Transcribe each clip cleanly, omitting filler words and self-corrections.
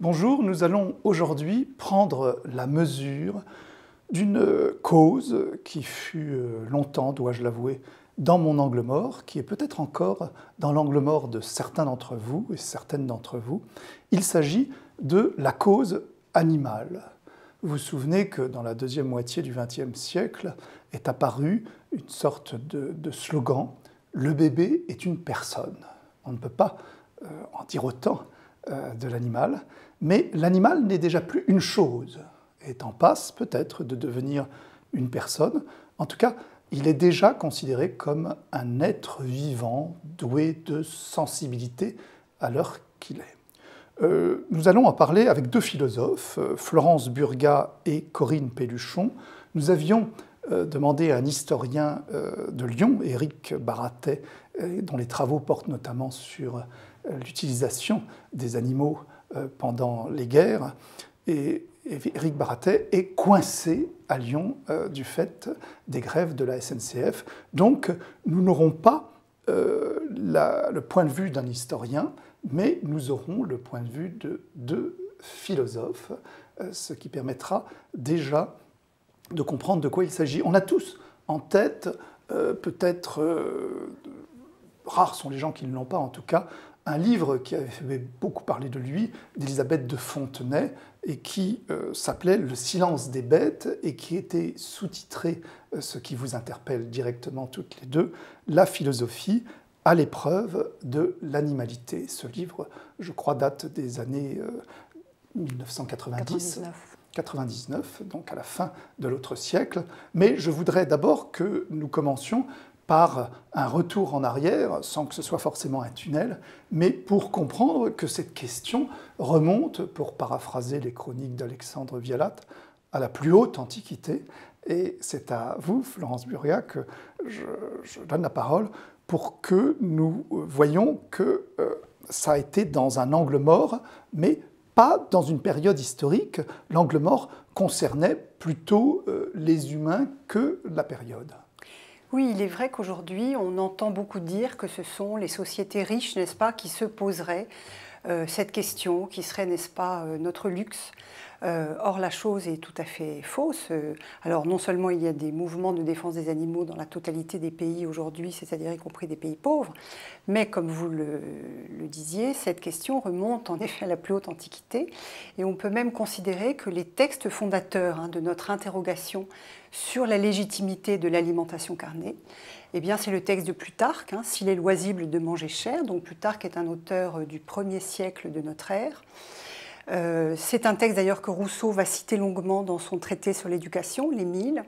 Bonjour, nous allons aujourd'hui prendre la mesure d'une cause qui fut longtemps, dois-je l'avouer, dans mon angle mort, qui est peut-être encore dans l'angle mort de certains d'entre vous et certaines d'entre vous. Il s'agit de la cause animale. Vous vous souvenez que dans la deuxième moitié du XXe siècle est apparu une sorte de slogan « Le bébé est une personne ». On ne peut pas en dire autant de l'animal, mais l'animal n'est déjà plus une chose, est en passe peut-être de devenir une personne. En tout cas, il est déjà considéré comme un être vivant, doué de sensibilité à l'heure qu'il est. Nous allons en parler avec deux philosophes, Florence Burgat et Corinne Pelluchon. Nous avions demandé à un historien de Lyon, Éric Baratet, dont les travaux portent notamment sur l'utilisation des animaux pendant les guerres. Et Éric Baratet est coincé à Lyon du fait des grèves de la SNCF. Donc nous n'aurons pas le point de vue d'un historien, mais nous aurons le point de vue de deux philosophes, ce qui permettra déjà de comprendre de quoi il s'agit. On a tous en tête, peut-être rares sont les gens qui ne l'ont pas en tout cas, un livre qui avait fait beaucoup parler de lui, d'Élisabeth de Fontenay, et qui s'appelait « Le silence des bêtes » et qui était sous-titré, ce qui vous interpelle directement toutes les deux, « La philosophie à l'épreuve de l'animalité ». Ce livre, je crois, date des années 1990. 99, donc à la fin de l'autre siècle. Mais je voudrais d'abord que nous commencions par un retour en arrière, sans que ce soit forcément un tunnel, mais pour comprendre que cette question remonte, pour paraphraser les chroniques d'Alexandre Vialat, à la plus haute Antiquité. Et c'est à vous, Florence Burgat, que je donne la parole pour que nous voyions que ça a été dans un angle mort, mais pas dans une période historique. L'angle mort concernait plutôt les humains que la période. Oui, il est vrai qu'aujourd'hui, on entend beaucoup dire que ce sont les sociétés riches, n'est-ce pas, qui se poseraient cette question, qui serait, n'est-ce pas, notre luxe. Or, la chose est tout à fait fausse. Alors, non seulement il y a des mouvements de défense des animaux dans la totalité des pays aujourd'hui, c'est-à-dire y compris des pays pauvres, mais comme vous le disiez, cette question remonte en effet à la plus haute Antiquité, et on peut même considérer que les textes fondateurs de notre interrogation sur la légitimité de l'alimentation carnée, eh bien, c'est le texte de Plutarque, « S'il est loisible de manger chair ». Donc Plutarque est un auteur du 1er siècle de notre ère. C'est un texte d'ailleurs que Rousseau va citer longuement dans son traité sur l'éducation, l'Émile.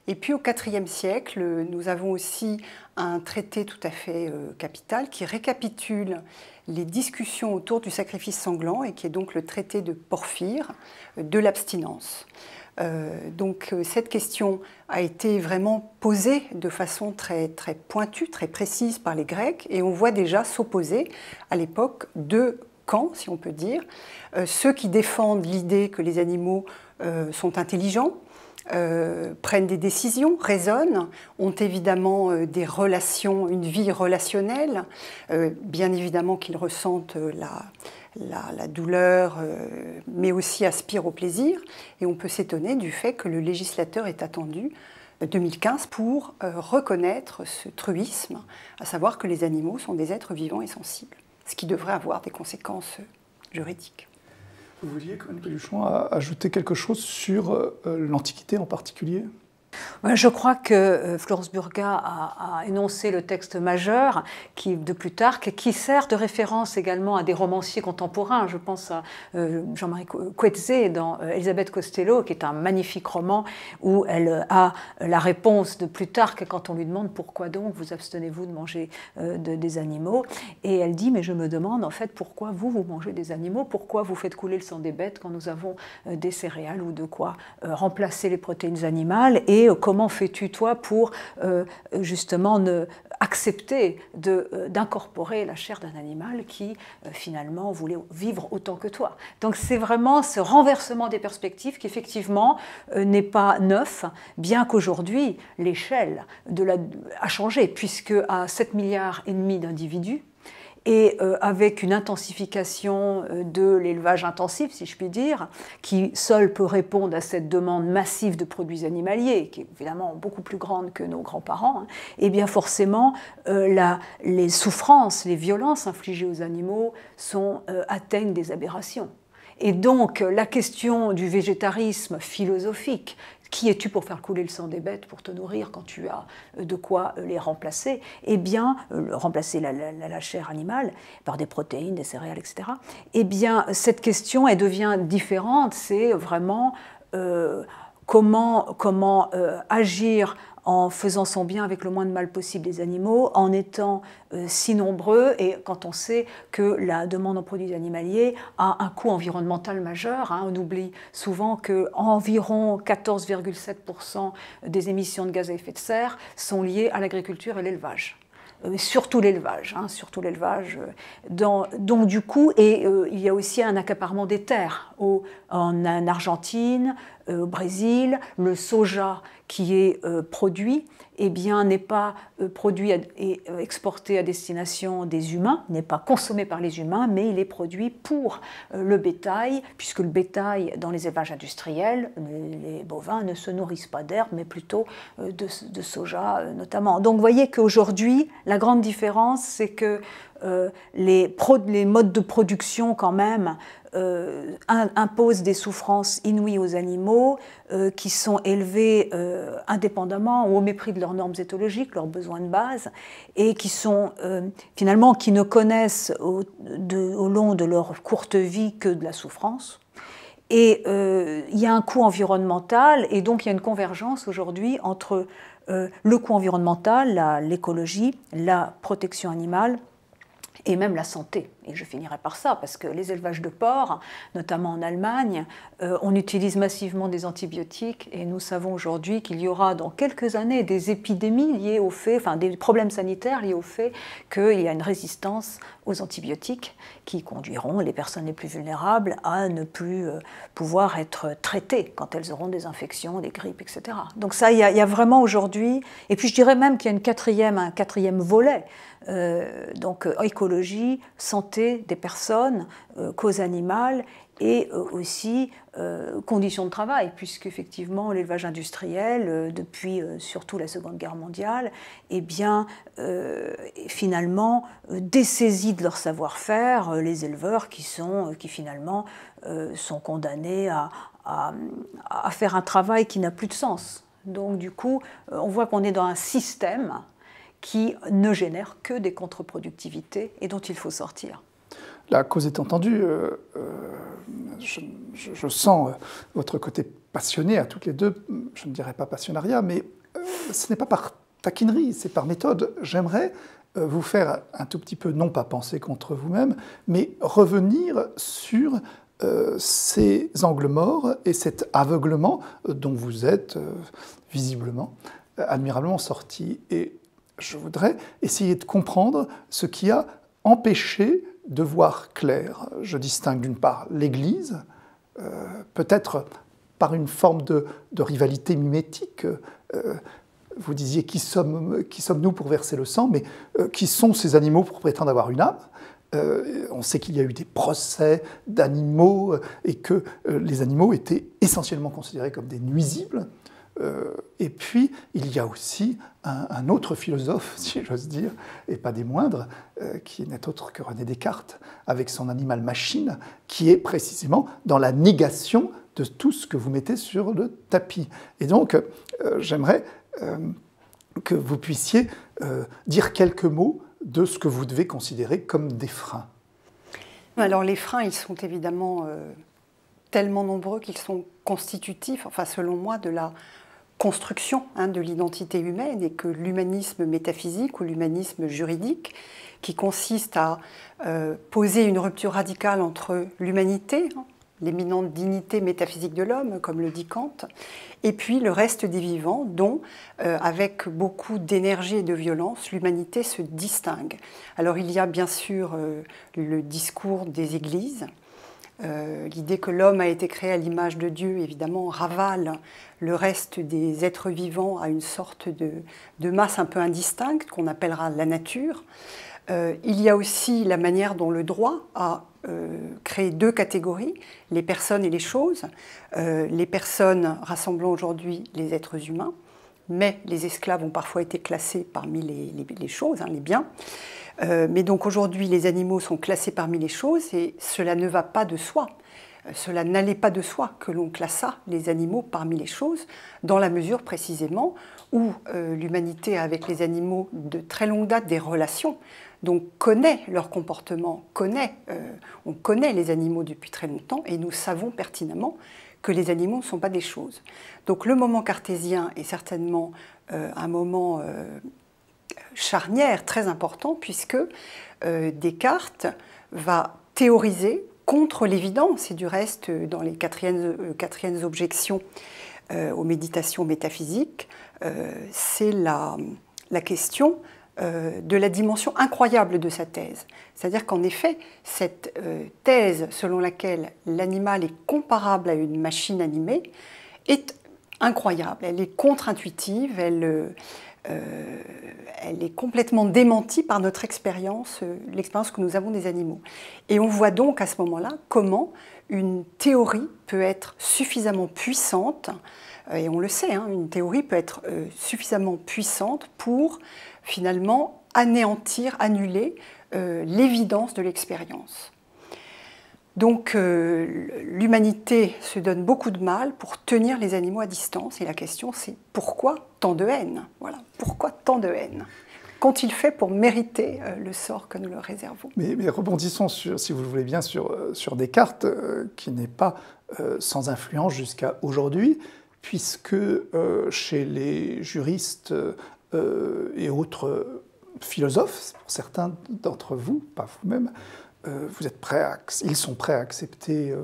Et puis au IVe siècle, nous avons aussi un traité tout à fait capital qui récapitule les discussions autour du sacrifice sanglant et qui est donc le traité de Porphyre de l'abstinence. Donc cette question a été vraiment posée de façon très pointue, très précise par les Grecs, et on voit déjà s'opposer à l'époque deux camps, si on peut dire, ceux qui défendent l'idée que les animaux sont intelligents, prennent des décisions, raisonnent, ont évidemment des relations, une vie relationnelle, bien évidemment qu'ils ressentent la douleur, mais aussi aspirent au plaisir. Et on peut s'étonner du fait que le législateur est attendu 2015 pour reconnaître ce truisme, à savoir que les animaux sont des êtres vivants et sensibles, ce qui devrait avoir des conséquences juridiques. Vous vouliez, Corinne Pelluchon, ajouter quelque chose sur l'Antiquité en particulier ? Je crois que Florence Burgat a énoncé le texte majeur de Plutarque, qui sert de référence également à des romanciers contemporains. Je pense à Jean-Marie Coetzee dans Elisabeth Costello, qui est un magnifique roman où elle a la réponse de Plutarque quand on lui demande pourquoi donc vous abstenez-vous de manger des animaux. Et elle dit, mais je me demande en fait pourquoi vous mangez des animaux, pourquoi vous faites couler le sang des bêtes quand nous avons des céréales ou de quoi remplacer les protéines animales, et comment fais-tu, toi, pour justement accepter d'incorporer la chair d'un animal qui, finalement, voulait vivre autant que toi. Donc c'est vraiment ce renversement des perspectives qui, effectivement, n'est pas neuf, bien qu'aujourd'hui, l'échelle a changé, puisque à 7,5 milliards d'individus, et avec une intensification de l'élevage intensif, si je puis dire, qui seul peut répondre à cette demande massive de produits animaliers, qui est évidemment beaucoup plus grande que nos grands-parents, hein, et bien forcément, les souffrances, les violences infligées aux animaux atteignent des aberrations. Et donc, la question du végétarisme philosophique, qui es-tu pour faire couler le sang des bêtes pour te nourrir quand tu as de quoi les remplacer? Eh bien, remplacer la chair animale par des protéines, des céréales, etc. Eh bien, cette question, elle devient différente. C'est vraiment comment agir en faisant son bien avec le moins de mal possible des animaux, en étant si nombreux, et quand on sait que la demande en produits animaliers a un coût environnemental majeur. Hein, on oublie souvent qu'environ 14,7% des émissions de gaz à effet de serre sont liées à l'agriculture et l'élevage. Surtout l'élevage, hein, surtout l'élevage. Donc du coup, il y a aussi un accaparement des terres en Argentine, au Brésil. Le soja qui est produit, eh bien, n'est pas produit et exporté à destination des humains, n'est pas consommé par les humains, mais il est produit pour le bétail, puisque le bétail, dans les élevages industriels, les bovins ne se nourrissent pas d'herbe, mais plutôt de soja notamment. Donc vous voyez qu'aujourd'hui, la grande différence, c'est que les modes de production, quand même, imposent des souffrances inouïes aux animaux qui sont élevés indépendamment ou au mépris de leurs normes éthologiques, leurs besoins de base, et qui sont finalement qui ne connaissent au long de leur courte vie que de la souffrance. Et il y a un coût environnemental, et donc il y a une convergence aujourd'hui entre le coût environnemental, l'écologie, la protection animale, et même la santé. Et je finirai par ça, parce que les élevages de porcs, notamment en Allemagne, on utilise massivement des antibiotiques, et nous savons aujourd'hui qu'il y aura dans quelques années des épidémies liées au fait, enfin des problèmes sanitaires liés au fait qu'il y a une résistance aux antibiotiques qui conduiront les personnes les plus vulnérables à ne plus pouvoir être traitées quand elles auront des infections, des grippes, etc. Donc ça, il y a vraiment aujourd'hui, et puis je dirais même qu'il y a un quatrième volet, donc écologie, santé des personnes, cause animale, et aussi conditions de travail, puisqu'effectivement l'élevage industriel, depuis surtout la Seconde Guerre mondiale, eh bien, finalement dessaisit de leur savoir-faire les éleveurs qui finalement sont condamnés à faire un travail qui n'a plus de sens. Donc du coup, on voit qu'on est dans un système qui ne génère que des contre-productivités et dont il faut sortir. La cause est entendue, je sens votre côté passionné à toutes les deux, je ne dirais pas passionnariat, mais ce n'est pas par taquinerie, c'est par méthode. J'aimerais vous faire un tout petit peu, non pas penser contre vous-même, mais revenir sur ces angles morts et cet aveuglement dont vous êtes visiblement, admirablement sorti. Et je voudrais essayer de comprendre ce qui a empêché de voir clair. Je distingue d'une part l'Église, peut-être par une forme de rivalité mimétique. Vous disiez qui sommes-nous pour verser le sang, mais qui sont ces animaux pour prétendre avoir une âme? On sait qu'il y a eu des procès d'animaux et que les animaux étaient essentiellement considérés comme des nuisibles. Et puis, il y a aussi un autre philosophe, si j'ose dire, et pas des moindres, qui n'est autre que René Descartes, avec son animal-machine, qui est précisément dans la négation de tout ce que vous mettez sur le tapis. Et donc, j'aimerais que vous puissiez dire quelques mots de ce que vous devez considérer comme des freins. Alors, les freins, ils sont évidemment tellement nombreux qu'ils sont constitutifs, enfin, selon moi, de la construction de l'identité humaine, et que l'humanisme métaphysique ou l'humanisme juridique, qui consiste à poser une rupture radicale entre l'humanité, l'éminente dignité métaphysique de l'homme, comme le dit Kant, et puis le reste des vivants, dont, avec beaucoup d'énergie et de violence, l'humanité se distingue. Alors il y a bien sûr le discours des églises. L'idée que l'homme a été créé à l'image de Dieu, évidemment, ravale le reste des êtres vivants à une sorte de masse un peu indistincte qu'on appellera la nature. Il y a aussi la manière dont le droit a créé deux catégories, les personnes et les choses. Les personnes rassemblant aujourd'hui les êtres humains, mais les esclaves ont parfois été classés parmi les choses, les biens. Mais donc aujourd'hui, les animaux sont classés parmi les choses et cela ne va pas de soi. Cela n'allait pas de soi que l'on classât les animaux parmi les choses, dans la mesure précisément où l'humanité a avec les animaux de très longue date des relations, donc connaît leur comportement, on connaît les animaux depuis très longtemps et nous savons pertinemment que les animaux ne sont pas des choses. Donc le moment cartésien est certainement un moment charnière, très important, puisque Descartes va théoriser contre l'évidence, et du reste, dans les quatrièmes objections aux méditations métaphysiques, c'est la question de la dimension incroyable de sa thèse. C'est-à-dire qu'en effet, cette thèse selon laquelle l'animal est comparable à une machine animée est incroyable, elle est contre-intuitive, elle est complètement démentie par notre expérience, l'expérience que nous avons des animaux. Et on voit donc à ce moment-là comment une théorie peut être suffisamment puissante, et on le sait, une théorie peut être suffisamment puissante pour finalement anéantir, annuler l'évidence de l'expérience. Donc l'humanité se donne beaucoup de mal pour tenir les animaux à distance, et la question c'est pourquoi tant de haine? Voilà, pourquoi tant de haine? Qu'ont-ils fait pour mériter le sort que nous leur réservons? Mais rebondissons, si vous le voulez bien, sur Descartes, qui n'est pas sans influence jusqu'à aujourd'hui, puisque chez les juristes et autres philosophes, pour certains d'entre vous, pas vous-même, ils sont prêts à accepter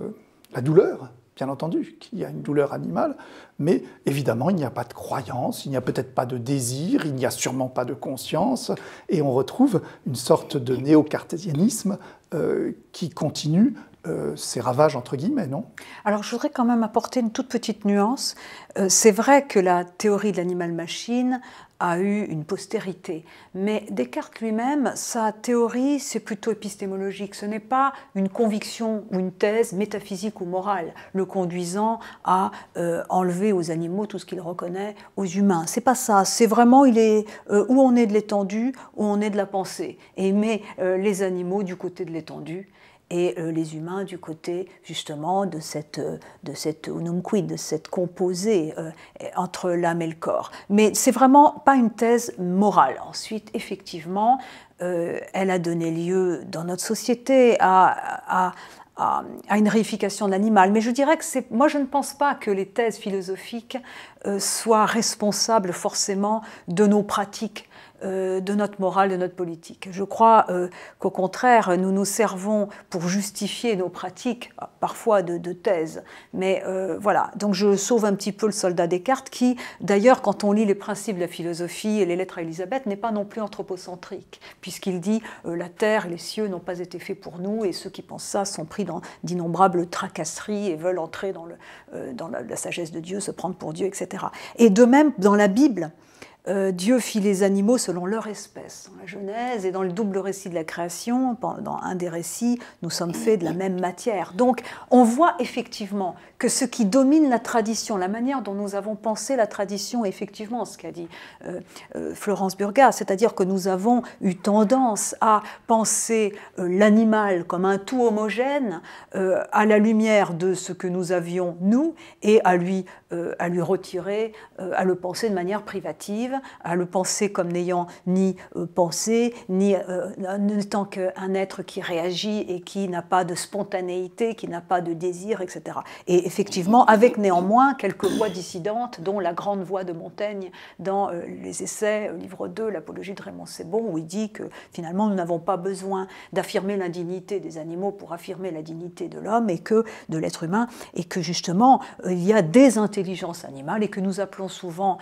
la douleur, bien entendu, qu'il y a une douleur animale, mais évidemment, il n'y a pas de croyance, il n'y a peut-être pas de désir, il n'y a sûrement pas de conscience, et on retrouve une sorte de néo-cartésianisme qui continue ses ravages, entre guillemets, non? Alors, je voudrais quand même apporter une toute petite nuance. C'est vrai que la théorie de l'animal-machine a eu une postérité, mais Descartes lui-même, sa théorie, c'est plutôt épistémologique. Ce n'est pas une conviction ou une thèse métaphysique ou morale, le conduisant à enlever aux animaux tout ce qu'il reconnaît aux humains. C'est pas ça. C'est vraiment, il est où on est de l'étendue, où on est de la pensée, et il met les animaux du côté de l'étendue et les humains du côté justement de cette unum quid, de cette composée entre l'âme et le corps. Mais c'est vraiment pas une thèse morale. Ensuite, effectivement, elle a donné lieu dans notre société à une réification de l'animal. Mais je dirais que moi je ne pense pas que les thèses philosophiques soient responsables forcément de nos pratiques, de notre morale, de notre politique. Je crois qu'au contraire, nous nous servons pour justifier nos pratiques, parfois de thèses. Mais voilà, donc je sauve un petit peu le soldat Descartes qui, d'ailleurs, quand on lit les principes de la philosophie et les lettres à Élisabeth, n'est pas non plus anthropocentrique, puisqu'il dit la terre et les cieux n'ont pas été faits pour nous, et ceux qui pensent ça sont pris dans d'innombrables tracasseries et veulent entrer dans la sagesse de Dieu, se prendre pour Dieu, etc. Et de même, dans la Bible, Dieu fit les animaux selon leur espèce. Dans la Genèse et dans le double récit de la création, dans un des récits, nous sommes faits de la même matière. Donc on voit effectivement que ce qui domine la tradition, la manière dont nous avons pensé la tradition, effectivement, ce qu'a dit Florence Burga, c'est-à-dire que nous avons eu tendance à penser l'animal comme un tout homogène à la lumière de ce que nous avions, nous, et à lui retirer, à le penser de manière privative, à le penser comme n'ayant ni pensée, ni n'étant qu'un être qui réagit et qui n'a pas de spontanéité, qui n'a pas de désir, etc. Et effectivement, avec néanmoins quelques voix dissidentes, dont la grande voix de Montaigne dans les Essais, livre 2, l'Apologie de Raymond Sebon, où il dit que finalement nous n'avons pas besoin d'affirmer l'indignité des animaux pour affirmer la dignité de l'homme et que de l'être humain, et que justement il y a des intelligences animales et que nous appelons souvent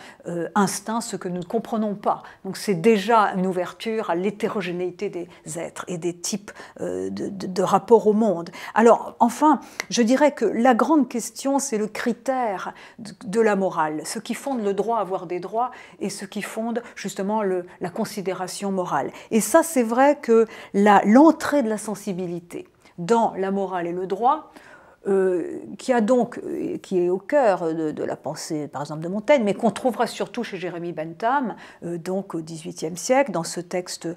instinct, ce que nous ne comprenons pas. Donc c'est déjà une ouverture à l'hétérogénéité des êtres et des types de rapports au monde. Alors enfin, je dirais que la grande question, c'est le critère de la morale, ce qui fonde le droit à avoir des droits et ce qui fonde justement la considération morale. Et ça, c'est vrai que l'entrée de la sensibilité dans la morale et le droit, qui est au cœur de la pensée, par exemple, de Montaigne, mais qu'on trouvera surtout chez Jérémie Bentham, donc au XVIIIe siècle, dans ce texte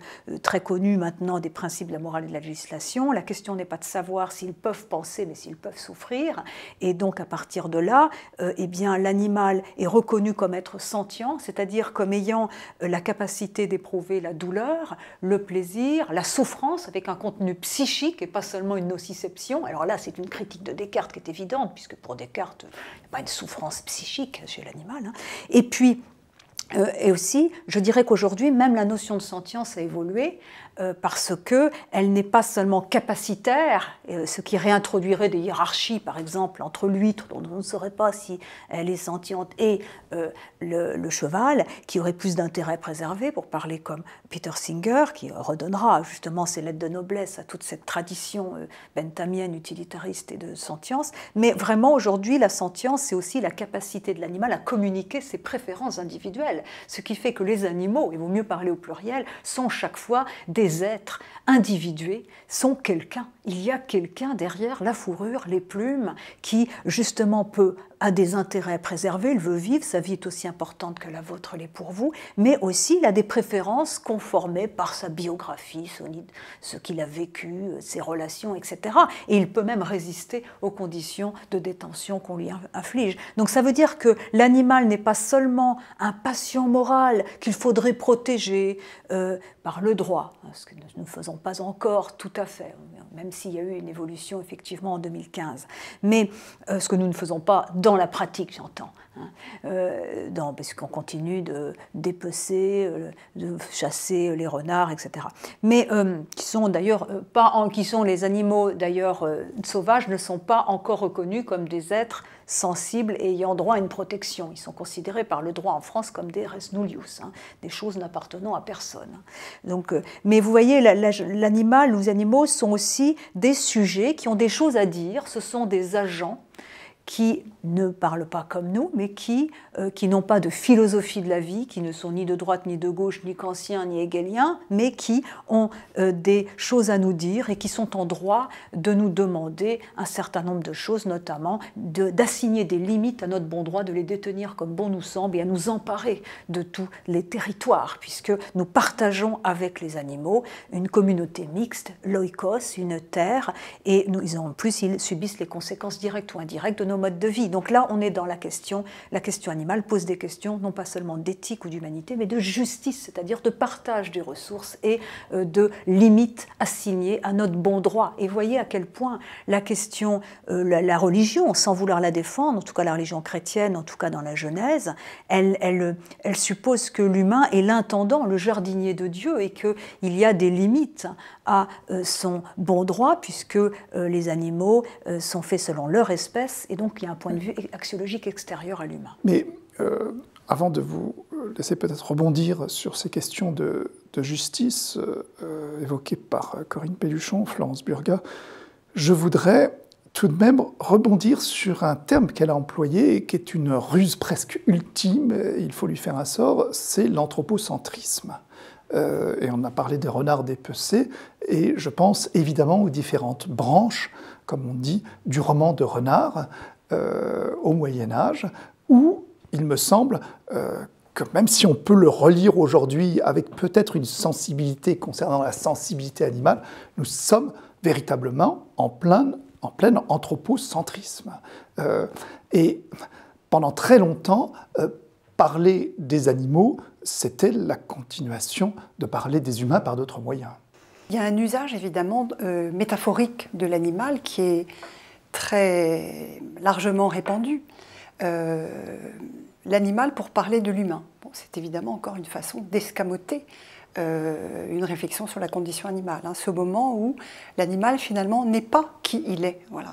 très connu maintenant des principes de la morale et de la législation. La question n'est pas de savoir s'ils peuvent penser, mais s'ils peuvent souffrir. Et donc, à partir de là, eh bien, l'animal est reconnu comme être sentient, c'est-à-dire comme ayant la capacité d'éprouver la douleur, le plaisir, la souffrance, avec un contenu psychique et pas seulement une nociception. Alors là, c'est une critique de Descartes qui est évidente, puisque pour Descartes, il n'y a pas une souffrance psychique chez l'animal. Et puis, et aussi, je dirais qu'aujourd'hui, même la notion de sentience a évolué parce qu'elle n'est pas seulement capacitaire, ce qui réintroduirait des hiérarchies, par exemple, entre l'huître, dont on ne saurait pas si elle est sentiente, et le cheval, qui aurait plus d'intérêt préservé, pour parler comme Peter Singer, qui redonnera justement ses lettres de noblesse à toute cette tradition benthamienne, utilitariste et de sentience. Mais vraiment, aujourd'hui, la sentience, c'est aussi la capacité de l'animal à communiquer ses préférences individuelles, ce qui fait que les animaux, il vaut mieux parler au pluriel, sont chaque fois des êtres individués, sont quelqu'un. Il y a quelqu'un derrière la fourrure, les plumes, qui justement a des intérêts préservés, il veut vivre, sa vie est aussi importante que la vôtre l'est pour vous, mais aussi il a des préférences conformées par sa biographie, ce qu'il a vécu, ses relations, etc. Et il peut même résister aux conditions de détention qu'on lui inflige. Donc ça veut dire que l'animal n'est pas seulement un patient moral qu'il faudrait protéger par le droit, ce que nous ne faisons pas encore tout à fait, même s'il y a eu une évolution effectivement en 2015, mais ce que nous ne faisons pas dans la pratique, j'entends, parce qu'on continue de dépecer, de chasser les renards, etc. Mais qui sont d'ailleurs qui sont les animaux d'ailleurs sauvages ne sont pas encore reconnus comme des êtres sensibles et ayant droit à une protection. Ils sont considérés par le droit en France comme des res nullius, des choses n'appartenant à personne. Donc, mais vous voyez, l'animal, les animaux sont aussi des sujets qui ont des choses à dire, ce sont des agents qui ne parlent pas comme nous, mais qui n'ont pas de philosophie de la vie, qui ne sont ni de droite, ni de gauche, ni kantiens, ni hegeliens, mais qui ont des choses à nous dire et qui sont en droit de nous demander un certain nombre de choses, notamment d'assigner des limites à notre bon droit, de les détenir comme bon nous semble et à nous emparer de tous les territoires, puisque nous partageons avec les animaux une communauté mixte, l'oikos, une terre, et en plus ils subissent les conséquences directes ou indirectes de nos modes de vie. Donc là, on est dans la question animale pose des questions non pas seulement d'éthique ou d'humanité, mais de justice, c'est-à-dire de partage des ressources et de limites assignées à notre bon droit. Et voyez à quel point la question, la religion, sans vouloir la défendre, en tout cas la religion chrétienne, en tout cas dans la Genèse, elle suppose que l'humain est l'intendant, le jardinier de Dieu, et qu'il y a des limites à son bon droit, puisque les animaux sont faits selon leur espèce, et donc il y a un point de vue axiologique extérieur à l'humain. Mais avant de vous laisser peut-être rebondir sur ces questions de justice évoquées par Corinne Pelluchon, Florence Burga, je voudrais tout de même rebondir sur un terme qu'elle a employé et qui est une ruse presque ultime, il faut lui faire un sort, c'est l'anthropocentrisme. Et on a parlé des renards dépecés, et je pense évidemment aux différentes branches, comme on dit, du roman de renard au Moyen-Âge, où il me semble que même si on peut le relire aujourd'hui avec peut-être une sensibilité concernant la sensibilité animale, nous sommes véritablement en plein anthropocentrisme. Et pendant très longtemps, parler des animaux, c'était la continuation de parler des humains par d'autres moyens. Il y a un usage évidemment métaphorique de l'animal qui est très largement répandu. L'animal pour parler de l'humain. Bon, c'est évidemment encore une façon d'escamoter une réflexion sur la condition animale. Ce moment où l'animal finalement n'est pas qui il est. Voilà.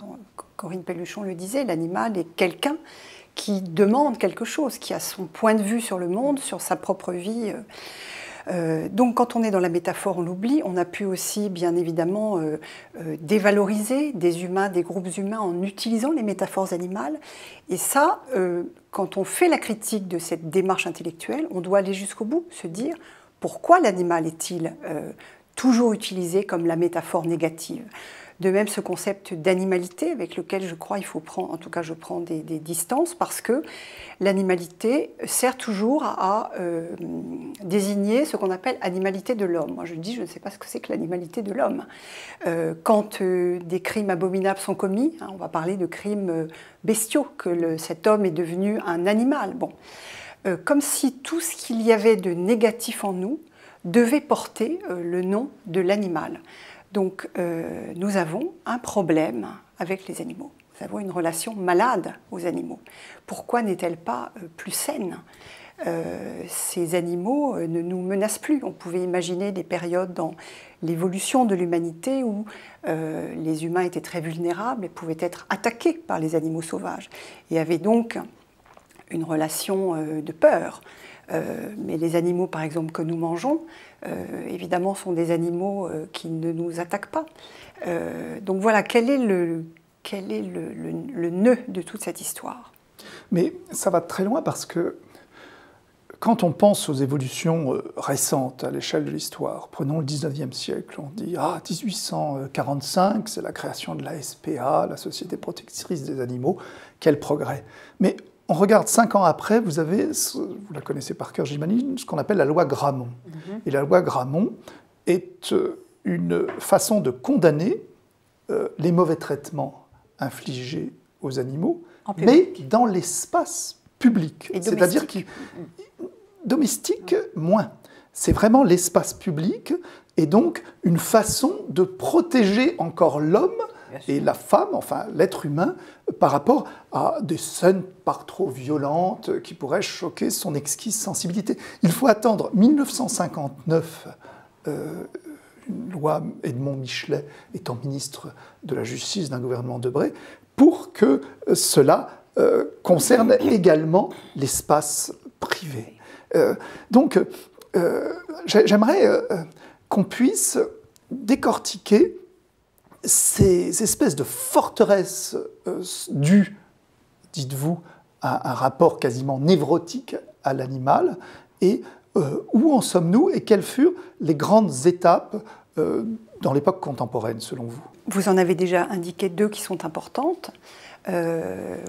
Corinne Pelluchon le disait, l'animal est quelqu'un qui demande quelque chose, qui a son point de vue sur le monde, sur sa propre vie. Donc quand on est dans la métaphore, on l'oublie. On a pu aussi, bien évidemment, dévaloriser des humains, des groupes humains en utilisant les métaphores animales. Et ça, quand on fait la critique de cette démarche intellectuelle, on doit aller jusqu'au bout, se dire pourquoi l'animal est-il toujours utilisé comme la métaphore négative. De même, ce concept d'animalité avec lequel je crois il faut prendre, en tout cas je prends des distances, parce que l'animalité sert toujours à désigner ce qu'on appelle animalité de l'homme. Moi je dis, je ne sais pas ce que c'est que l'animalité de l'homme. Quand des crimes abominables sont commis, hein, on va parler de crimes bestiaux, que cet homme est devenu un animal. Bon. Comme si tout ce qu'il y avait de négatif en nous devait porter le nom de l'animal. Donc, nous avons un problème avec les animaux. Nous avons une relation malade aux animaux. Pourquoi n'est-elle pas plus saine ? Ces animaux ne nous menacent plus. On pouvait imaginer des périodes dans l'évolution de l'humanité où les humains étaient très vulnérables et pouvaient être attaqués par les animaux sauvages et avaient donc une relation de peur. Mais les animaux, par exemple, que nous mangeons, évidemment, sont des animaux qui ne nous attaquent pas. Donc voilà, quel est le nœud de toute cette histoire? Mais ça va très loin parce que quand on pense aux évolutions récentes à l'échelle de l'histoire, prenons le 19e siècle, on dit « Ah, 1845, c'est la création de la SPA, la Société protectrice des animaux, quel progrès !» Mais on regarde 5 ans après, vous avez, vous la connaissez par cœur j'imagine, ce qu'on appelle la loi Grammont. Et la loi Grammont est une façon de condamner les mauvais traitements infligés aux animaux, mais dans l'espace public. C'est-à-dire que domestique, moins. C'est vraiment l'espace public, et donc une façon de protéger encore l'homme et la femme, enfin l'être humain, par rapport à des scènes par trop violentes qui pourraient choquer son exquise sensibilité. Il faut attendre 1959, une loi Edmond Michelet étant ministre de la Justice d'un gouvernement Debré, pour que cela concerne également l'espace privé. Donc, j'aimerais qu'on puisse décortiquer ces espèces de forteresses dues, dites-vous, à un rapport quasiment névrotique à l'animal, et où en sommes-nous et quelles furent les grandes étapes dans l'époque contemporaine, selon vous? Vous en avez déjà indiqué 2 qui sont importantes.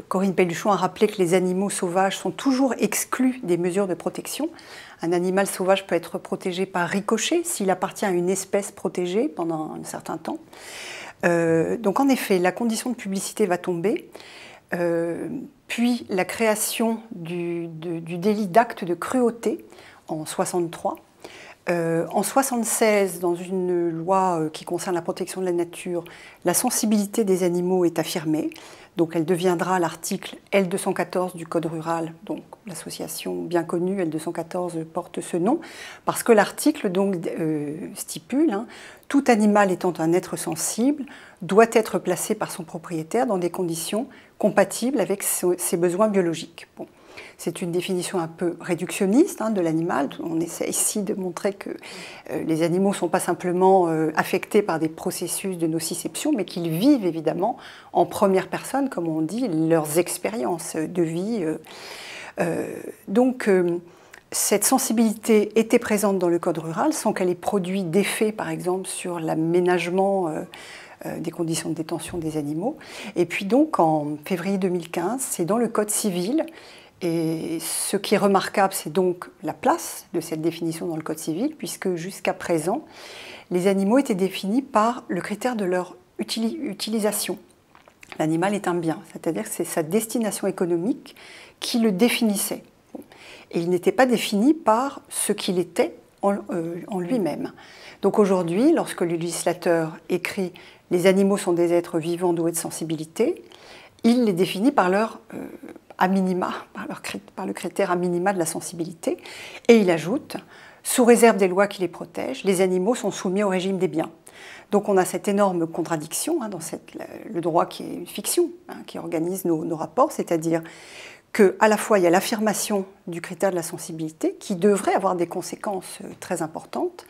Corinne Pelluchon a rappelé que les animaux sauvages sont toujours exclus des mesures de protection. Un animal sauvage peut être protégé par ricochet s'il appartient à une espèce protégée pendant un certain temps. Donc en effet, la condition de publicité va tomber, puis la création du délit d'acte de cruauté en 63. En 76, dans une loi qui concerne la protection de la nature, la sensibilité des animaux est affirmée. Donc elle deviendra l'article L214 du Code rural, donc l'association bien connue L214 porte ce nom, parce que l'article donc stipule tout animal étant un être sensible doit être placé par son propriétaire dans des conditions compatibles avec ses besoins biologiques. Bon. C'est une définition un peu réductionniste de l'animal. On essaie ici de montrer que les animaux ne sont pas simplement affectés par des processus de nociception, mais qu'ils vivent évidemment en première personne, comme on dit, leurs expériences de vie. Donc, cette sensibilité était présente dans le Code rural sans qu'elle ait produit d'effet, par exemple, sur l'aménagement des conditions de détention des animaux. Et puis donc, en février 2015, c'est dans le Code civil. Et ce qui est remarquable, c'est donc la place de cette définition dans le Code civil, puisque jusqu'à présent, les animaux étaient définis par le critère de leur utilisation. L'animal est un bien, c'est-à-dire que c'est sa destination économique qui le définissait. Et il n'était pas défini par ce qu'il était en lui-même. Donc aujourd'hui, lorsque le législateur écrit « les animaux sont des êtres vivants doués de sensibilité », il les définit par leur à minima, par le critère à minima de la sensibilité, et il ajoute, sous réserve des lois qui les protègent, les animaux sont soumis au régime des biens. Donc on a cette énorme contradiction dans le droit qui est une fiction, qui organise nos rapports, c'est-à-dire qu'à la fois il y a l'affirmation du critère de la sensibilité qui devrait avoir des conséquences très importantes,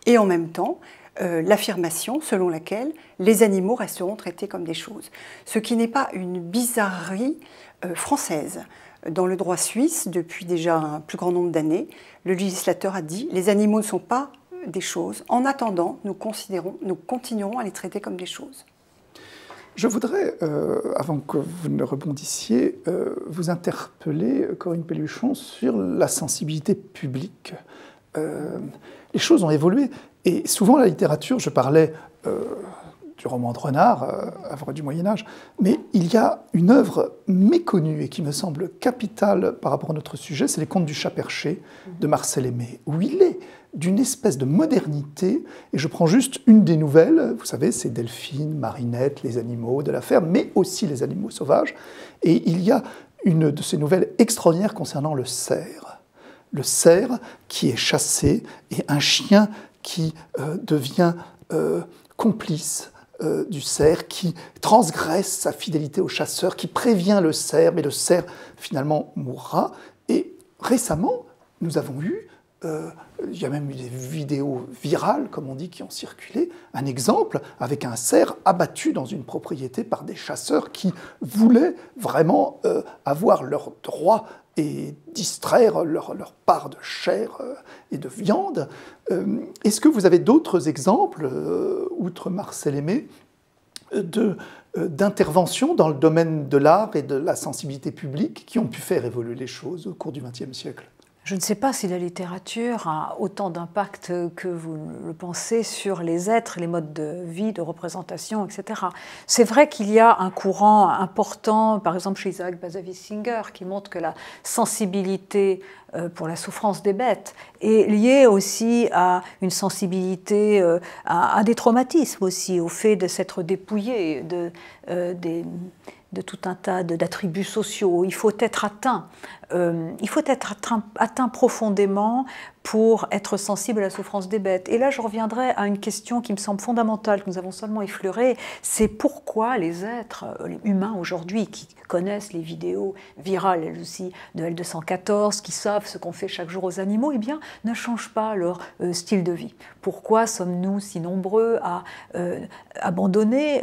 et en même temps l'affirmation selon laquelle les animaux resteront traités comme des choses. Ce qui n'est pas une bizarrerie française. Dans le droit suisse, depuis déjà un plus grand nombre d'années, le législateur a dit « les animaux ne sont pas des choses. En attendant, nous continuerons à les traiter comme des choses. » Je voudrais, avant que vous ne rebondissiez, vous interpeller, Corinne Pelluchon, sur la sensibilité publique. Les choses ont évolué, et souvent la littérature, je parlais du roman de Renard, œuvre du Moyen-Âge, mais il y a une œuvre méconnue et qui me semble capitale par rapport à notre sujet, c'est Les Contes du Chat perché de Marcel Aimé, où il est d'une espèce de modernité, et je prends juste une des nouvelles, vous savez, c'est Delphine, Marinette, les animaux de la ferme, mais aussi les animaux sauvages, et il y a une de ces nouvelles extraordinaires concernant le cerf. Le cerf qui est chassé, et un chien qui devient complice du cerf, qui transgresse sa fidélité au chasseur, qui prévient le cerf, mais le cerf finalement mourra. Et récemment, nous avons eu, il y a même eu des vidéos virales, comme on dit, qui ont circulé, un exemple avec un cerf abattu dans une propriété par des chasseurs qui voulaient vraiment avoir leur droit et distraire leur part de chair et de viande. Est-ce que vous avez d'autres exemples, outre Marcel Aimé, d'interventions dans le domaine de l'art et de la sensibilité publique qui ont pu faire évoluer les choses au cours du XXe siècle ? Je ne sais pas si la littérature a autant d'impact que vous le pensez sur les êtres, les modes de vie, de représentation, etc. C'est vrai qu'il y a un courant important, par exemple chez Isaac Bashevis-Singer, qui montre que la sensibilité pour la souffrance des bêtes est liée aussi à une sensibilité, à des traumatismes aussi, au fait de s'être dépouillé de tout un tas d'attributs sociaux. Il faut être atteint profondément pour être sensible à la souffrance des bêtes. Et là, je reviendrai à une question qui me semble fondamentale, que nous avons seulement effleurée, c'est pourquoi les êtres humains aujourd'hui, qui connaissent les vidéos virales, elles aussi, de L214, qui savent ce qu'on fait chaque jour aux animaux, eh bien, ne changent pas leur style de vie. Pourquoi sommes-nous si nombreux à abandonner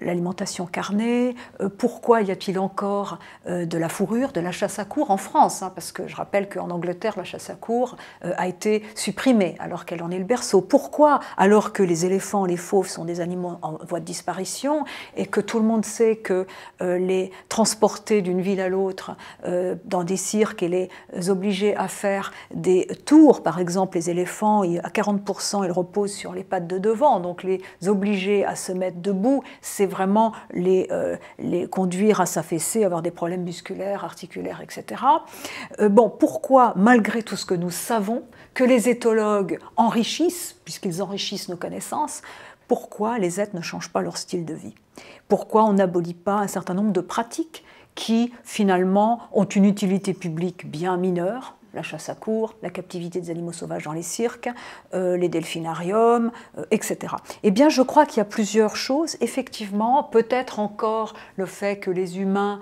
l'alimentation carnée? Pourquoi y a-t-il encore de la fourrure, de la chasse à courre en France, hein, parce que je rappelle qu'en Angleterre, la chasse à courre a été supprimée alors qu'elle en est le berceau. Pourquoi, alors que les éléphants, les fauves sont des animaux en voie de disparition et que tout le monde sait que les transporter d'une ville à l'autre dans des cirques et les obliger à faire des tours, par exemple les éléphants, à 40% ils reposent sur les pattes de devant, donc les obliger à se mettre debout, c'est vraiment les conduire à s'affaisser, avoir des problèmes musculaires, articulaires, etc. Bon, pourquoi, malgré tout ce que nous savons, que les éthologues enrichissent, puisqu'ils enrichissent nos connaissances, pourquoi les êtres ne changent pas leur style de vie? Pourquoi on n'abolit pas un certain nombre de pratiques qui, finalement, ont une utilité publique bien mineure, la chasse à courre, la captivité des animaux sauvages dans les cirques, les delphinariums, etc. Eh bien, je crois qu'il y a plusieurs choses. Effectivement, peut-être encore le fait que les humains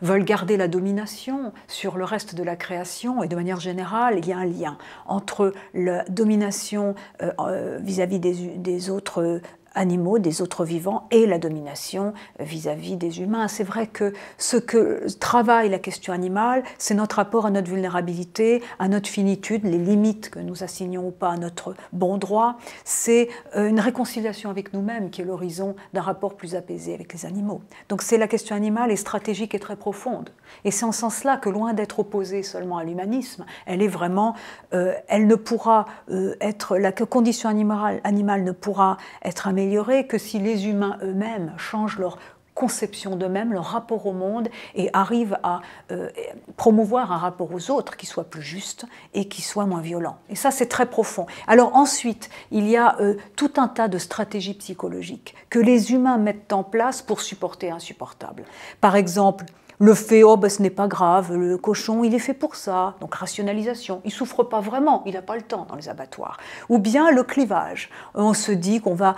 veulent garder la domination sur le reste de la création, et de manière générale, il y a un lien entre la domination vis-à-vis des autres animaux, des autres vivants, et la domination vis-à-vis des humains. C'est vrai que ce que travaille la question animale, c'est notre rapport à notre vulnérabilité, à notre finitude, les limites que nous assignons ou pas à notre bon droit. C'est une réconciliation avec nous-mêmes qui est l'horizon d'un rapport plus apaisé avec les animaux. Donc c'est la question animale est stratégique et très profonde. Et c'est en ce sens-là que, loin d'être opposée seulement à l'humanisme, elle est vraiment, elle ne pourra être, la condition animale ne pourra être améliorée que si les humains eux-mêmes changent leur conception d'eux-mêmes, leur rapport au monde, et arrivent à promouvoir un rapport aux autres qui soit plus juste et qui soit moins violent. Et ça, c'est très profond. Alors ensuite, il y a tout un tas de stratégies psychologiques que les humains mettent en place pour supporter l'insupportable. Par exemple, le fait, oh ben ce n'est pas grave, le cochon il est fait pour ça, donc rationalisation, il ne souffre pas vraiment, il n'a pas le temps dans les abattoirs. Ou bien le clivage, on se dit qu'on va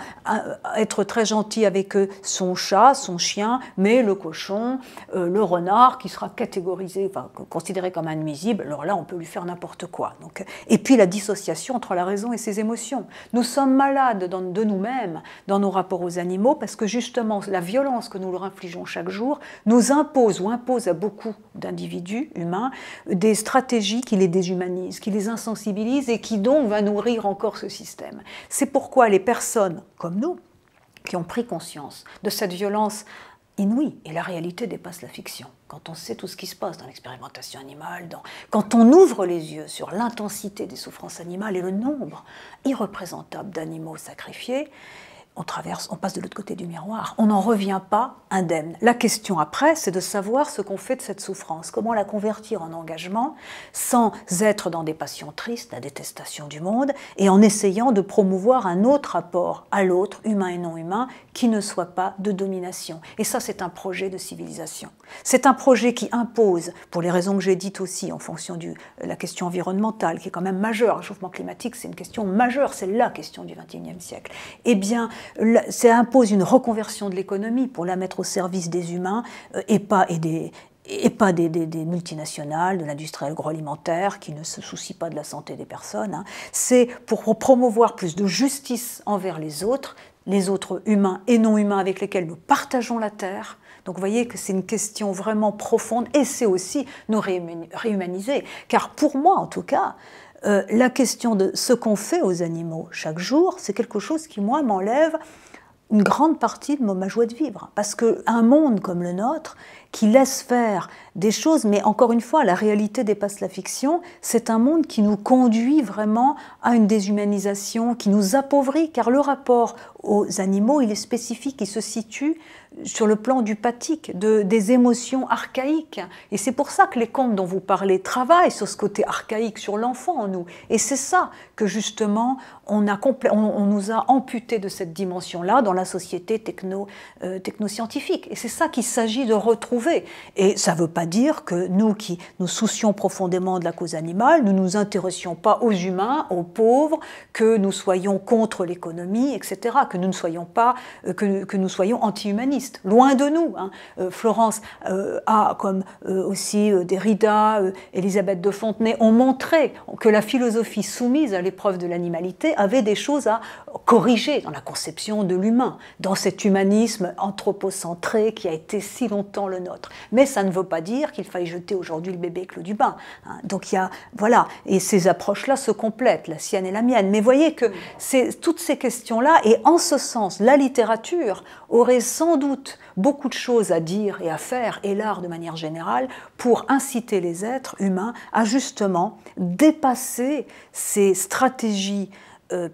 être très gentil avec son chat, son chien, mais le cochon, le renard qui sera catégorisé, enfin, considéré comme un nuisible, alors là on peut lui faire n'importe quoi. Donc, et puis la dissociation entre la raison et ses émotions. Nous sommes malades de nous-mêmes dans nos rapports aux animaux parce que justement la violence que nous leur infligeons chaque jour nous impose ou impose à beaucoup d'individus humains des stratégies qui les déshumanisent, qui les insensibilisent et qui donc va nourrir encore ce système. C'est pourquoi les personnes comme nous, qui ont pris conscience de cette violence inouïe, et la réalité dépasse la fiction, quand on sait tout ce qui se passe dans l'expérimentation animale, quand on ouvre les yeux sur l'intensité des souffrances animales et le nombre irreprésentable d'animaux sacrifiés, on passe de l'autre côté du miroir, on n'en revient pas indemne. La question après, c'est de savoir ce qu'on fait de cette souffrance, comment la convertir en engagement sans être dans des passions tristes, la détestation du monde, et en essayant de promouvoir un autre rapport à l'autre, humain et non humain, qui ne soit pas de domination. Et ça, c'est un projet de civilisation. C'est un projet qui impose, pour les raisons que j'ai dites aussi, en fonction de la question environnementale, qui est quand même majeure, le réchauffement climatique, c'est une question majeure, c'est la question du XXIe siècle. Eh bien, ça impose une reconversion de l'économie pour la mettre au service des humains et pas des multinationales, de l'industrie agroalimentaire qui ne se soucient pas de la santé des personnes. C'est pour promouvoir plus de justice envers les autres humains et non humains avec lesquels nous partageons la Terre. Donc vous voyez que c'est une question vraiment profonde et c'est aussi nous réhumaniser. Car pour moi, en tout cas, la question de ce qu'on fait aux animaux chaque jour, c'est quelque chose qui, moi, m'enlève une grande partie de ma joie de vivre. Parce qu'un monde comme le nôtre, qui laisse faire des choses, mais encore une fois, la réalité dépasse la fiction, c'est un monde qui nous conduit vraiment à une déshumanisation, qui nous appauvrit, car le rapport aux animaux, il est spécifique, il se situe sur le plan du pathique, des émotions archaïques. Et c'est pour ça que les contes dont vous parlez travaillent sur ce côté archaïque, sur l'enfant en nous. Et c'est ça que justement, on nous a amputé de cette dimension-là dans la société technoscientifique. Et c'est ça qu'il s'agit de retrouver. Et ça ne veut pas dire que nous qui nous soucions profondément de la cause animale, nous ne nous intéressions pas aux humains, aux pauvres, que nous soyons contre l'économie, etc., que nous ne soyons pas, que nous soyons anti-humanistes. Loin de nous. Florence a, comme aussi Derrida, Elisabeth de Fontenay, ont montré que la philosophie soumise à l'épreuve de l'animalité avait des choses à corriger dans la conception de l'humain, dans cet humanisme anthropocentré qui a été si longtemps le nôtre. Mais ça ne veut pas dire qu'il faille jeter aujourd'hui le bébé avec l'eau du bain. Donc il y a, voilà, et ces approches-là se complètent, la sienne et la mienne. Mais voyez que toutes ces questions-là, et en ce sens, la littérature aurait sans doute beaucoup de choses à dire et à faire, et l'art de manière générale, pour inciter les êtres humains à justement dépasser ces stratégies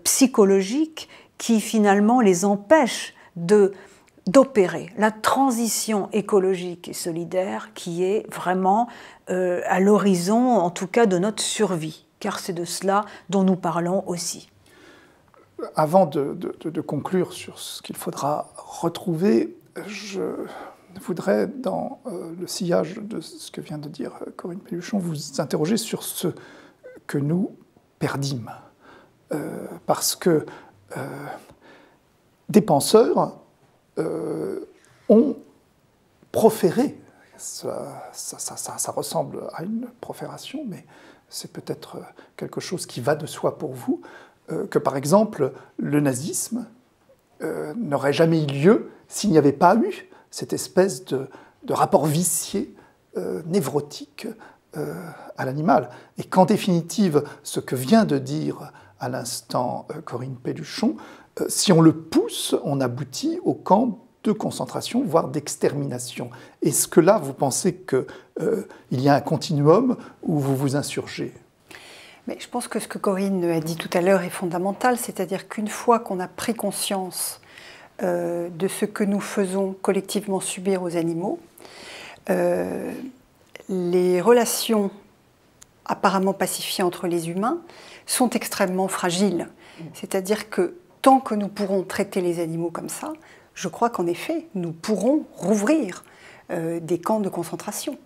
psychologiques qui finalement les empêchent d'opérer la transition écologique et solidaire qui est vraiment à l'horizon, en tout cas, de notre survie, car c'est de cela dont nous parlons aussi. Avant de conclure sur ce qu'il faudra retrouver, je voudrais, dans le sillage de ce que vient de dire Corinne Pelluchon, vous interroger sur ce que nous perdîmes. Parce que des penseurs ont proféré, ça ressemble à une profération, mais c'est peut-être quelque chose qui va de soi pour vous, que par exemple le nazisme n'aurait jamais eu lieu s'il n'y avait pas eu cette espèce de rapport vicié, névrotique à l'animal. Et qu'en définitive, ce que vient de dire à l'instant Corinne Pelluchon, si on le pousse, on aboutit au camp de concentration, voire d'extermination. Est-ce que là, vous pensez qu'il y a un continuum où vous vous insurgez ? Mais je pense que ce que Corinne a dit tout à l'heure est fondamental, c'est-à-dire qu'une fois qu'on a pris conscience de ce que nous faisons collectivement subir aux animaux, les relations apparemment pacifiées entre les humains sont extrêmement fragiles. C'est-à-dire que tant que nous pourrons traiter les animaux comme ça, je crois qu'en effet, nous pourrons rouvrir des camps de concentration.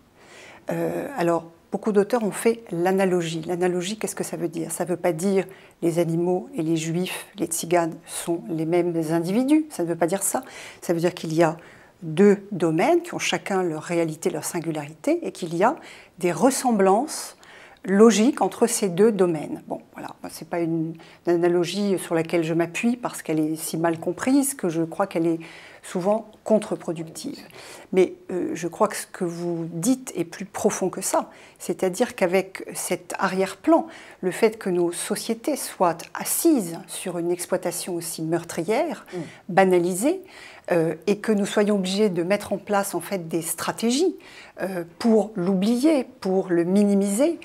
Alors, beaucoup d'auteurs ont fait l'analogie. L'analogie, qu'est-ce que ça veut dire? Ça ne veut pas dire les animaux et les juifs, les tziganes sont les mêmes individus. Ça ne veut pas dire ça. Ça veut dire qu'il y a deux domaines qui ont chacun leur réalité, leur singularité, et qu'il y a des ressemblances logiques entre ces deux domaines. Bon, voilà, ce n'est pas une analogie sur laquelle je m'appuie parce qu'elle est si mal comprise que je crois qu'elle est souvent contre-productive. Mais je crois que ce que vous dites est plus profond que ça. C'est-à-dire qu'avec cet arrière-plan, le fait que nos sociétés soient assises sur une exploitation aussi meurtrière, banalisée, et que nous soyons obligés de mettre en place en fait des stratégies pour l'oublier, pour le minimiser,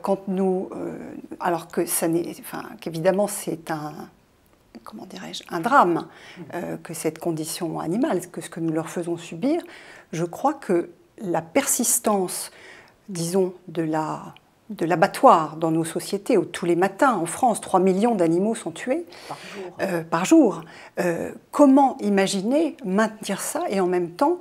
quand nous, alors que ça n'est, enfin, qu'évidemment c'est un, comment dirais-je, un drame que cette condition animale, que ce que nous leur faisons subir. Je crois que la persistance, disons, de l'abattoir dans nos sociétés, où tous les matins, en France, 3 millions d'animaux sont tués par jour. Comment imaginer maintenir ça et en même temps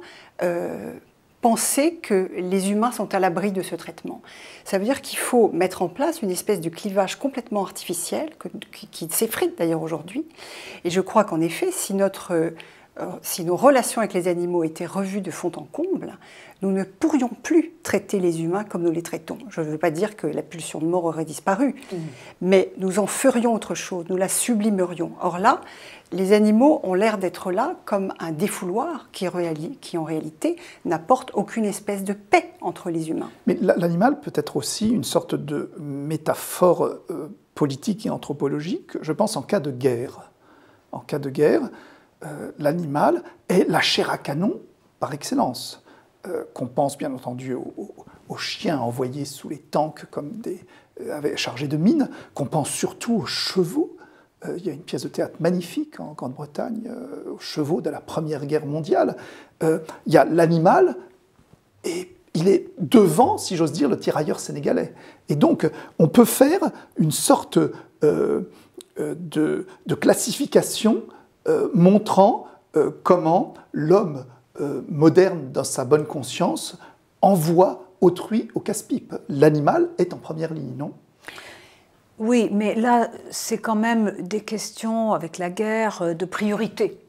penser que les humains sont à l'abri de ce traitement? Ça veut dire qu'il faut mettre en place une espèce de clivage complètement artificiel, qui s'effrite d'ailleurs aujourd'hui. Et je crois qu'en effet, si nos relations avec les animaux étaient revues de fond en comble, nous ne pourrions plus traiter les humains comme nous les traitons. Je ne veux pas dire que la pulsion de mort aurait disparu, mais nous en ferions autre chose, nous la sublimerions. Or là, les animaux ont l'air d'être là comme un défouloir qui en réalité n'apporte aucune espèce de paix entre les humains. Mais l'animal peut être aussi une sorte de métaphore politique et anthropologique, je pense en cas de guerre. En cas de guerre, l'animal est la chair à canon par excellence. Qu'on pense bien entendu aux chiens envoyés sous les tanks comme chargés de mines, qu'on pense surtout aux chevaux. Il y a une pièce de théâtre magnifique en Grande-Bretagne, aux chevaux de la Première Guerre mondiale. Il y a l'animal et il est devant, si j'ose dire, le tirailleur sénégalais. Et donc, on peut faire une sorte de classification montrant comment l'homme moderne, dans sa bonne conscience, envoie autrui au casse-pipe. L'animal est en première ligne, non? Oui, mais là, c'est quand même des questions, avec la guerre, de priorité.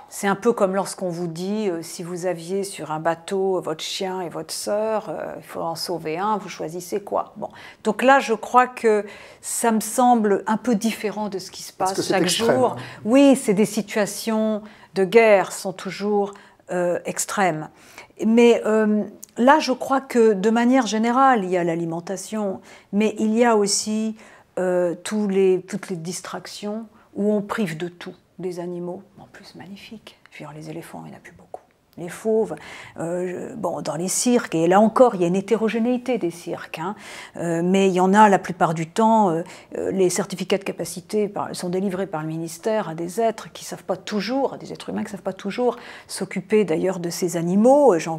C'est un peu comme lorsqu'on vous dit, si vous aviez sur un bateau votre chien et votre sœur, il faut en sauver un, vous choisissez quoi? Bon. Donc là, je crois que ça me semble un peu différent de ce qui se passe chaque jour. Oui, c'est des situations de guerre, sont toujours extrêmes. Mais là, je crois que de manière générale, il y a l'alimentation, mais il y a aussi toutes les distractions où on prive de tout. Des animaux, en plus magnifiques. Je veux dire, les éléphants, il n'y en a plus beaucoup. Les fauves, bon, dans les cirques, et là encore, il y a une hétérogénéité des cirques, hein, mais il y en a la plupart du temps, les certificats de capacité sont délivrés par le ministère à des êtres qui ne savent pas toujours, à des êtres humains qui ne savent pas toujours s'occuper d'ailleurs de ces animaux. Je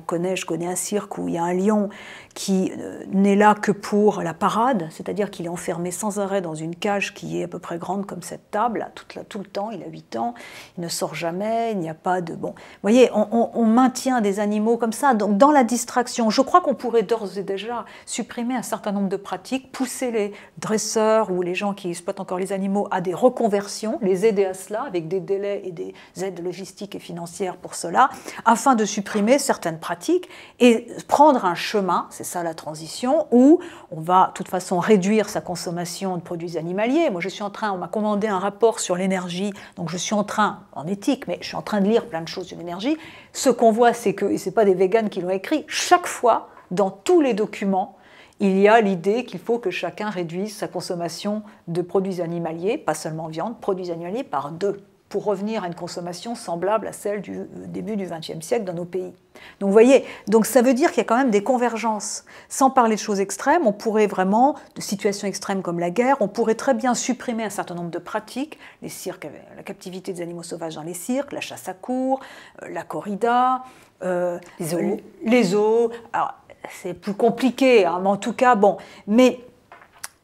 connais un cirque où il y a un lion qui n'est là que pour la parade, c'est-à-dire qu'il est enfermé sans arrêt dans une cage qui est à peu près grande comme cette table, tout le temps, il a 8 ans, il ne sort jamais, il n'y a pas de... Bon, vous voyez, on maintient des animaux comme ça, donc dans la distraction, je crois qu'on pourrait d'ores et déjà supprimer un certain nombre de pratiques, pousser les dresseurs ou les gens qui exploitent encore les animaux à des reconversions, les aider à cela avec des délais et des aides logistiques et financières pour cela, afin de supprimer certaines pratiques et prendre un chemin, c'est ça la transition, où on va de toute façon réduire sa consommation de produits animaliers. Moi, on m'a commandé un rapport sur l'énergie, donc je suis en train, en éthique, mais je suis en train de lire plein de choses sur l'énergie. Ce qu'on voit, c'est que, et ce n'est pas des véganes qui l'ont écrit, chaque fois, dans tous les documents, il y a l'idée qu'il faut que chacun réduise sa consommation de produits animaliers, pas seulement viande, produits animaliers par 2, pour revenir à une consommation semblable à celle du début du XXe siècle dans nos pays. Donc vous voyez, donc ça veut dire qu'il y a quand même des convergences. Sans parler de choses extrêmes, on pourrait vraiment, de situations extrêmes comme la guerre, on pourrait très bien supprimer un certain nombre de pratiques, les cirques, la captivité des animaux sauvages dans les cirques, la chasse à courre, la corrida, les zoos. Alors, c'est plus compliqué, hein, mais en tout cas, bon, mais...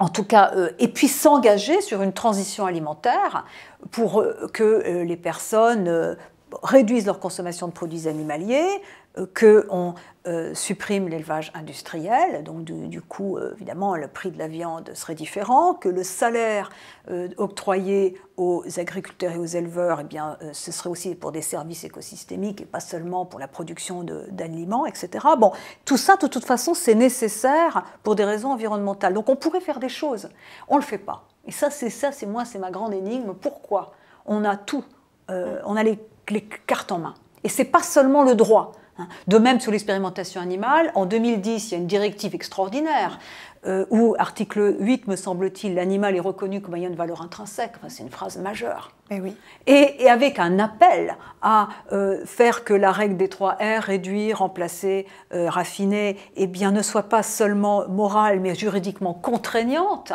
En tout cas, et puis s'engager sur une transition alimentaire pour que les personnes réduisent leur consommation de produits animaliers, qu'on supprime l'élevage industriel, donc du coup, évidemment, le prix de la viande serait différent, que le salaire octroyé aux agriculteurs et aux éleveurs, eh bien, ce serait aussi pour des services écosystémiques et pas seulement pour la production d'aliments, etc. Bon, tout ça, de toute façon, c'est nécessaire pour des raisons environnementales. Donc on pourrait faire des choses, on ne le fait pas. Et ça, c'est ma grande énigme. Pourquoi? On a tout, on a les cartes en main. Et ce n'est pas seulement le droit. De même, sur l'expérimentation animale, en 2010, il y a une directive extraordinaire où, article 8, me semble-t-il, l'animal est reconnu comme ayant une valeur intrinsèque. Enfin, c'est une phrase majeure. Mais oui. Et avec un appel à faire que la règle des 3 R, réduire, remplacer, raffiner, eh bien, ne soit pas seulement morale, mais juridiquement contraignante.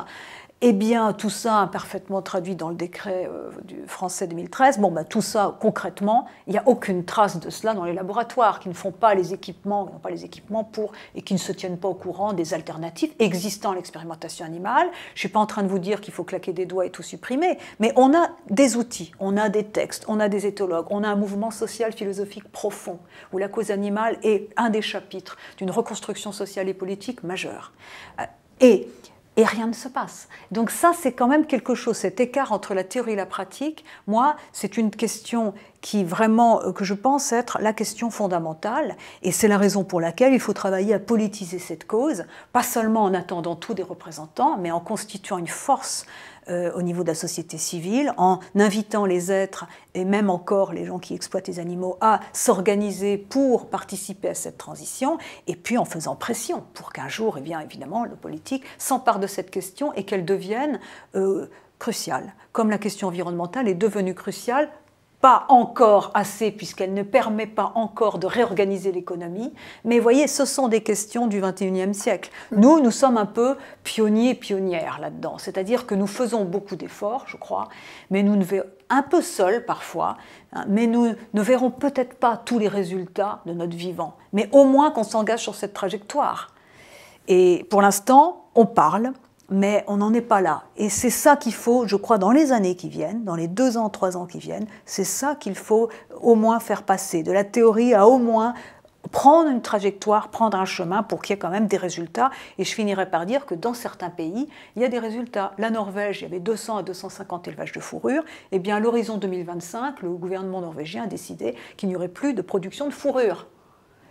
Eh bien, tout ça parfaitement traduit dans le décret du français 2013. Bon, ben, tout ça, concrètement, il n'y a aucune trace de cela dans les laboratoires qui ne font pas les équipements, n'ont pas les équipements pour, et qui ne se tiennent pas au courant des alternatives existant à l'expérimentation animale. Je ne suis pas en train de vous dire qu'il faut claquer des doigts et tout supprimer, mais on a des outils, on a des textes, on a des éthologues, on a un mouvement social philosophique profond où la cause animale est un des chapitres d'une reconstruction sociale et politique majeure. Et rien ne se passe. Donc ça, c'est quand même quelque chose, cet écart entre la théorie et la pratique, moi, c'est une question qui vraiment, que je pense être la question fondamentale, et c'est la raison pour laquelle il faut travailler à politiser cette cause, pas seulement en attendant tous des représentants, mais en constituant une force au niveau de la société civile, en invitant les êtres, et même encore les gens qui exploitent les animaux, à s'organiser pour participer à cette transition, et puis en faisant pression pour qu'un jour, eh bien, évidemment, le politique s'empare de cette question et qu'elle devienne cruciale. Comme la question environnementale est devenue cruciale, pas encore assez, puisqu'elle ne permet pas encore de réorganiser l'économie. Mais vous voyez, ce sont des questions du XXIe siècle. Nous sommes un peu pionniers et pionnières là-dedans. C'est-à-dire que nous faisons beaucoup d'efforts, je crois, mais nous ne verrons un peu seuls parfois, hein, mais nous ne verrons peut-être pas tous les résultats de notre vivant. Mais au moins qu'on s'engage sur cette trajectoire. Et pour l'instant, on parle, mais on n'en est pas là. Et c'est ça qu'il faut, je crois, dans les années qui viennent, dans les 2 ans, 3 ans qui viennent, c'est ça qu'il faut au moins faire passer, de la théorie à au moins prendre une trajectoire, prendre un chemin pour qu'il y ait quand même des résultats. Et je finirai par dire que dans certains pays, il y a des résultats. La Norvège, il y avait 200 à 250 élevages de fourrure. Et bien, à l'horizon 2025, le gouvernement norvégien a décidé qu'il n'y aurait plus de production de fourrure.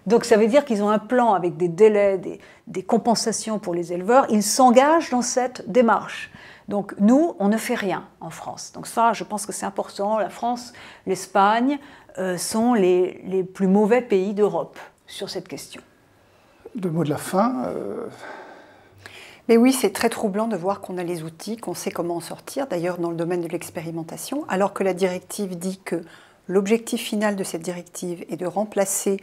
Donc ça veut dire qu'ils ont un plan avec des délais, des compensations pour les éleveurs. Ils s'engagent dans cette démarche. Donc nous, on ne fait rien en France. Donc ça, je pense que c'est important. La France, l'Espagne sont les plus mauvais pays d'Europe sur cette question. 2 mots de la fin. Mais oui, c'est très troublant de voir qu'on a les outils, qu'on sait comment en sortir, d'ailleurs dans le domaine de l'expérimentation, alors que la directive dit que l'objectif final de cette directive est de remplacer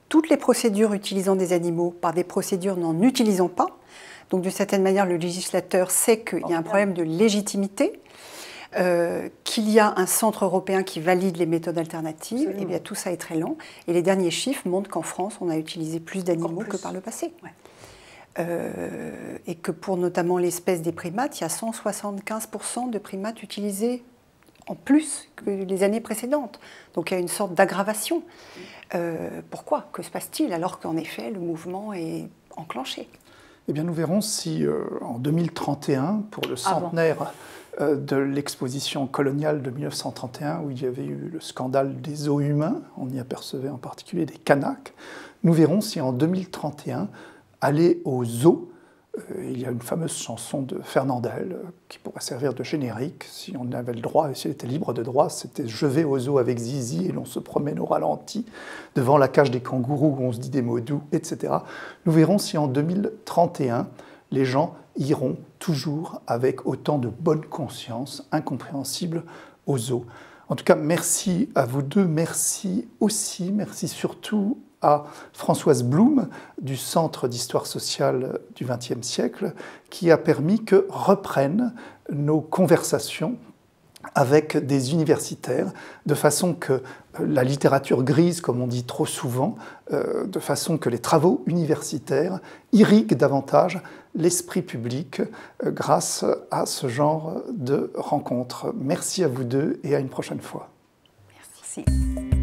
toutes les procédures utilisant des animaux par des procédures n'en utilisant pas. Donc d'une certaine manière, le législateur sait qu'il y a un problème de légitimité, qu'il y a un centre européen qui valide les méthodes alternatives. Et bien tout ça est très lent. Et les derniers chiffres montrent qu'en France, on a utilisé plus d'animaux que par le passé. Ouais. Et que pour notamment l'espèce des primates, il y a 175% de primates utilisés en plus que les années précédentes. Donc il y a une sorte d'aggravation. Pourquoi? Que se passe-t-il alors qu'en effet le mouvement est enclenché? Eh bien nous verrons si en 2031, pour le centenaire de l'exposition coloniale de 1931, où il y avait eu le scandale des zoos humains, on y apercevait en particulier des Kanaks, nous verrons si en 2031, aller aux zoos, il y a une fameuse chanson de Fernandel qui pourrait servir de générique, si on avait le droit, et si elle était libre de droit, c'était « Je vais aux zoos avec Zizi » et l'on se promène au ralenti devant la cage des kangourous où on se dit des mots doux, etc. Nous verrons si en 2031, les gens iront toujours avec autant de bonne conscience incompréhensible aux zoos. En tout cas, merci à vous deux, merci surtout à Françoise Blum du Centre d'histoire sociale du XXe siècle qui a permis que reprennent nos conversations avec des universitaires, de façon que la littérature grise, comme on dit trop souvent, de façon que les travaux universitaires irriguent davantage l'esprit public grâce à ce genre de rencontres. Merci à vous deux et à une prochaine fois. Merci.